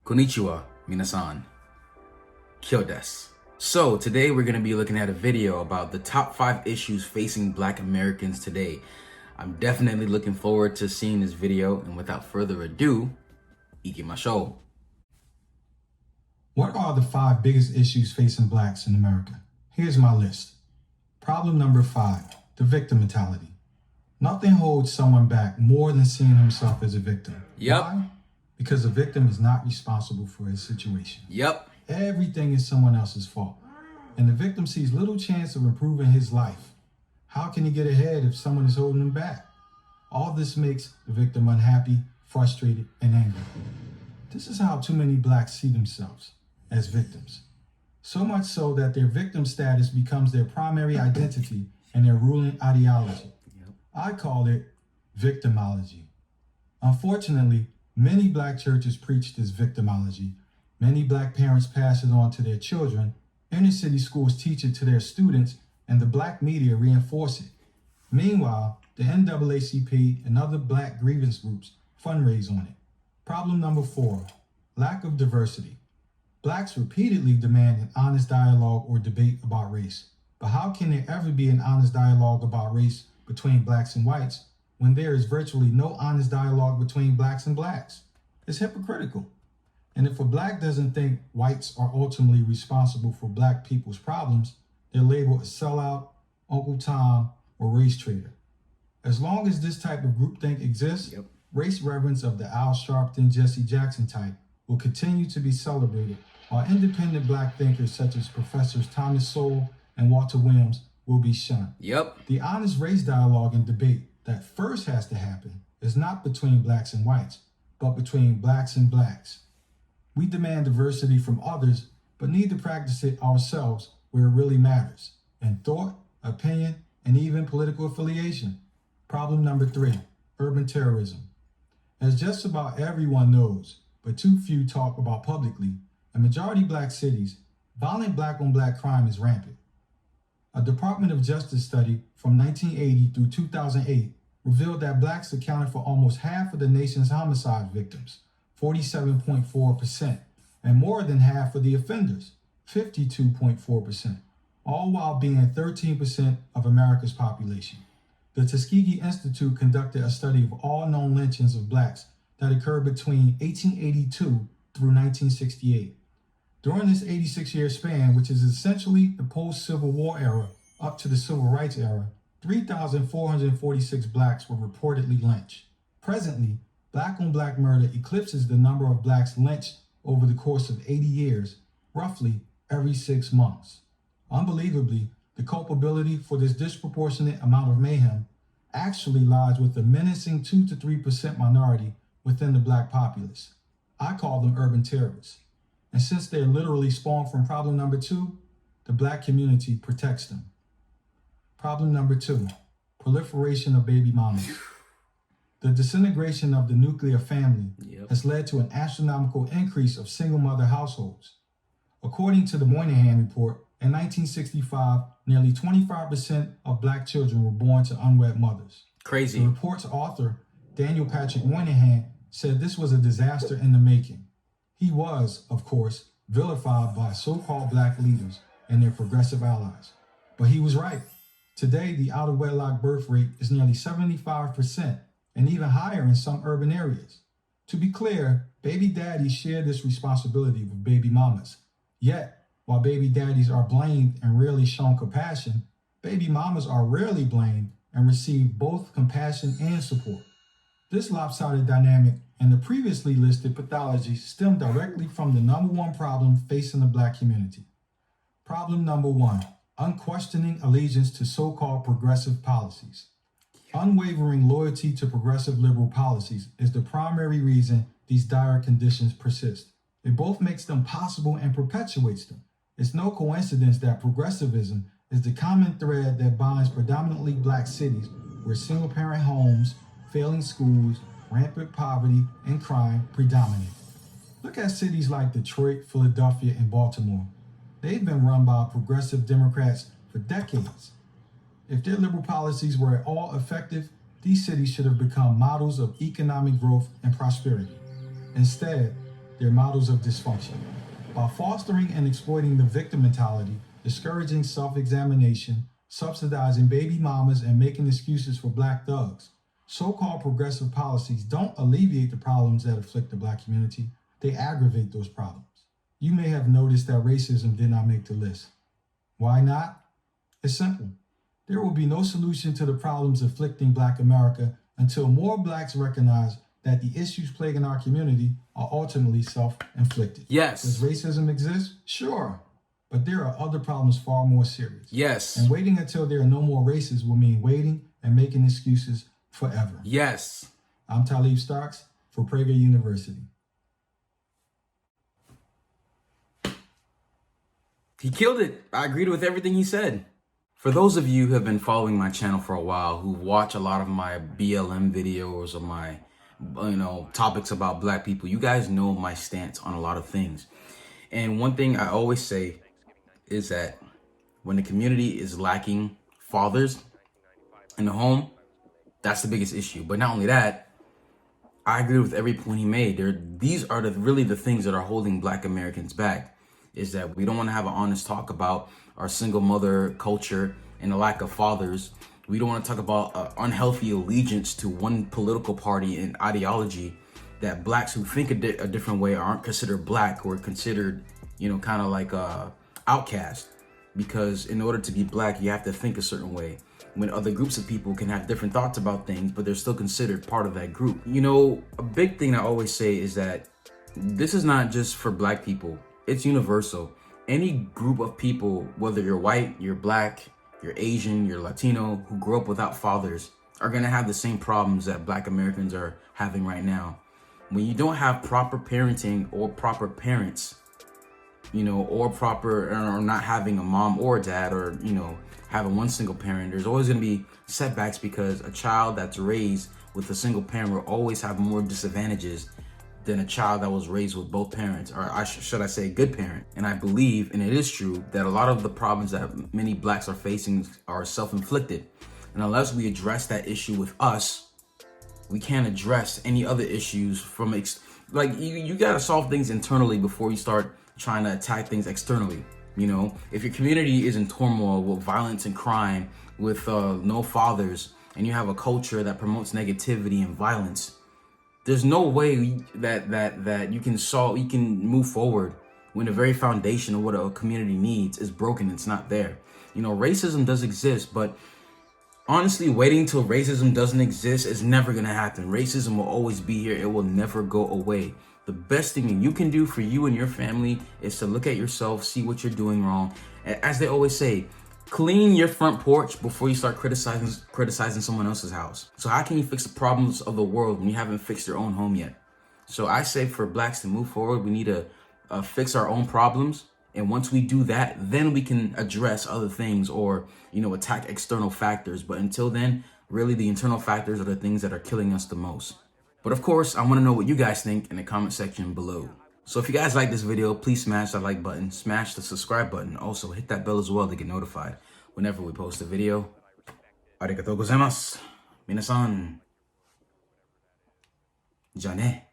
Konnichiwa, minasan. Kyo desu. So today we're going to be looking at a video about the top 5 issues facing Black Americans today. I'm definitely looking forward to seeing this video, and without further ado, ikimashou. What are the 5 biggest issues facing Blacks in America? Here's my list. Problem number 5, the victim mentality. Nothing holds someone back more than seeing himself as a victim. Yep. Why? Because the victim is not responsible for his situation. Yep. Everything is someone else's fault. And the victim sees little chance of improving his life. How can he get ahead if someone is holding him back? All this makes the victim unhappy, frustrated, and angry. This is how too many Blacks see themselves, as victims. So much so that their victim status becomes their primary identity and their ruling ideology. Yep. I call it victimology. Unfortunately, many Black churches preach this victimology. Many Black parents pass it on to their children. Inner city schools teach it to their students, and the Black media reinforce it. Meanwhile, the NAACP and other Black grievance groups fundraise on it. Problem number 4, lack of diversity. Blacks repeatedly demand an honest dialogue or debate about race. But how can there ever be an honest dialogue about race between Blacks and whites when there is virtually no honest dialogue between Blacks and Blacks? It's hypocritical. And if a Black doesn't think whites are ultimately responsible for Black people's problems, they're labeled a sellout, Uncle Tom, or race traitor. As long as this type of groupthink exists, race reverence of the Al Sharpton, Jesse Jackson type will continue to be celebrated, while independent Black thinkers such as Professors Thomas Sowell and Walter Williams will be shunned. The honest race dialogue and debate that first has to happen is not between Blacks and whites, but between Blacks and Blacks. We demand diversity from others, but need to practice it ourselves where it really matters, in thought, opinion, and even political affiliation. Problem number 3, urban terrorism. As just about everyone knows, but too few talk about publicly, in majority Black cities, violent Black-on-Black crime is rampant. A Department of Justice study from 1980 through 2008 revealed that Blacks accounted for almost half of the nation's homicide victims, 47.4%, and more than half of the offenders, 52.4%, all while being 13% of America's population. The Tuskegee Institute conducted a study of all known lynchings of Blacks that occurred between 1882 through 1968. During this 86-year span, which is essentially the post-Civil War era up to the Civil Rights era, 3,446 Blacks were reportedly lynched. Presently, Black-on-Black murder eclipses the number of Blacks lynched over the course of 80 years, roughly every 6 months. Unbelievably, the culpability for this disproportionate amount of mayhem actually lies with the menacing 2 to 3% minority within the Black populace. I call them urban terrorists. And since they're literally spawned from problem number 2, the Black community protects them. Problem number 2, proliferation of baby mamas. The disintegration of the nuclear family has led to an astronomical increase of single mother households. According to the Moynihan Report, in 1965, nearly 25% of Black children were born to unwed mothers. Crazy. The report's author, Daniel Patrick Moynihan, said this was a disaster in the making. He was, of course, vilified by so-called Black leaders and their progressive allies. But he was right. Today, the out-of-wedlock birth rate is nearly 75%, and even higher in some urban areas. To be clear, baby daddies share this responsibility with baby mamas. Yet, while baby daddies are blamed and rarely shown compassion, baby mamas are rarely blamed and receive both compassion and support. This lopsided dynamic and the previously listed pathologies stem directly from the number 1 problem facing the Black community. Problem number 1, unquestioning allegiance to so-called progressive policies. Unwavering loyalty to progressive liberal policies is the primary reason these dire conditions persist. It both makes them possible and perpetuates them. It's no coincidence that progressivism is the common thread that binds predominantly Black cities where single-parent homes, failing schools, rampant poverty, and crime predominate. Look at cities like Detroit, Philadelphia, and Baltimore. They've been run by progressive Democrats for decades. If their liberal policies were at all effective, these cities should have become models of economic growth and prosperity. Instead, they're models of dysfunction. By fostering and exploiting the victim mentality, discouraging self-examination, subsidizing baby mamas, and making excuses for black thugs, so-called progressive policies don't alleviate the problems that afflict the black community, they aggravate those problems. You may have noticed that racism did not make the list. Why not? It's simple. There will be no solution to the problems afflicting Black America until more Blacks recognize that the issues plaguing our community are ultimately self-inflicted. Yes. Does racism exist? Sure. But there are other problems far more serious. Yes. And waiting until there are no more races will mean waiting and making excuses forever. Yes. I'm Talib Starks for Prager University. He killed it. I agreed with everything he said. For those of you who have been following my channel for a while, who watch a lot of my BLM videos or my, topics about black people, you guys know my stance on a lot of things. And one thing I always say is that when the community is lacking fathers in the home, that's the biggest issue. But not only that, I agree with every point he made. These are really the things that are holding Black Americans back. Is that we don't want to have an honest talk about our single mother culture and the lack of fathers. We don't want to talk about unhealthy allegiance to one political party and ideology, that blacks who think a different way aren't considered black or considered, kind of like outcast. Because in order to be black, you have to think a certain way. When other groups of people can have different thoughts about things, but they're still considered part of that group. A big thing I always say is that this is not just for black people. It's universal. Any group of people, whether you're white, you're black, you're Asian, you're Latino, who grew up without fathers, are gonna have the same problems that Black Americans are having right now. When you don't have proper parenting or proper parents, or not having a mom or a dad, or, having one single parent, there's always gonna be setbacks, because a child that's raised with a single parent will always have more disadvantages than a child that was raised with both parents, or should I say a good parent. And I believe, and it is true, that a lot of the problems that many blacks are facing are self-inflicted. And unless we address that issue with us, we can't address any other issues from, you gotta solve things internally before you start trying to attack things externally. If your community is in turmoil with violence and crime, with no fathers, and you have a culture that promotes negativity and violence, there's no way that you can move forward when the very foundation of what a community needs is broken. It's not there. Racism does exist, but honestly, waiting till racism doesn't exist is never gonna happen. Racism will always be here. It will never go away. The best thing you can do for you and your family is to look at yourself, see what you're doing wrong. As they always say, clean your front porch before you start criticizing someone else's house. So how can you fix the problems of the world when you haven't fixed your own home yet? So I say for blacks to move forward, we need to fix our own problems. And once we do that, then we can address other things or, attack external factors. But until then, really the internal factors are the things that are killing us the most. But of course, I want to know what you guys think in the comment section below. So if you guys like this video, please smash that like button, smash the subscribe button. Also hit that bell as well to get notified whenever we post a video. Arigatou gozaimasu. Minasan. Ja ne.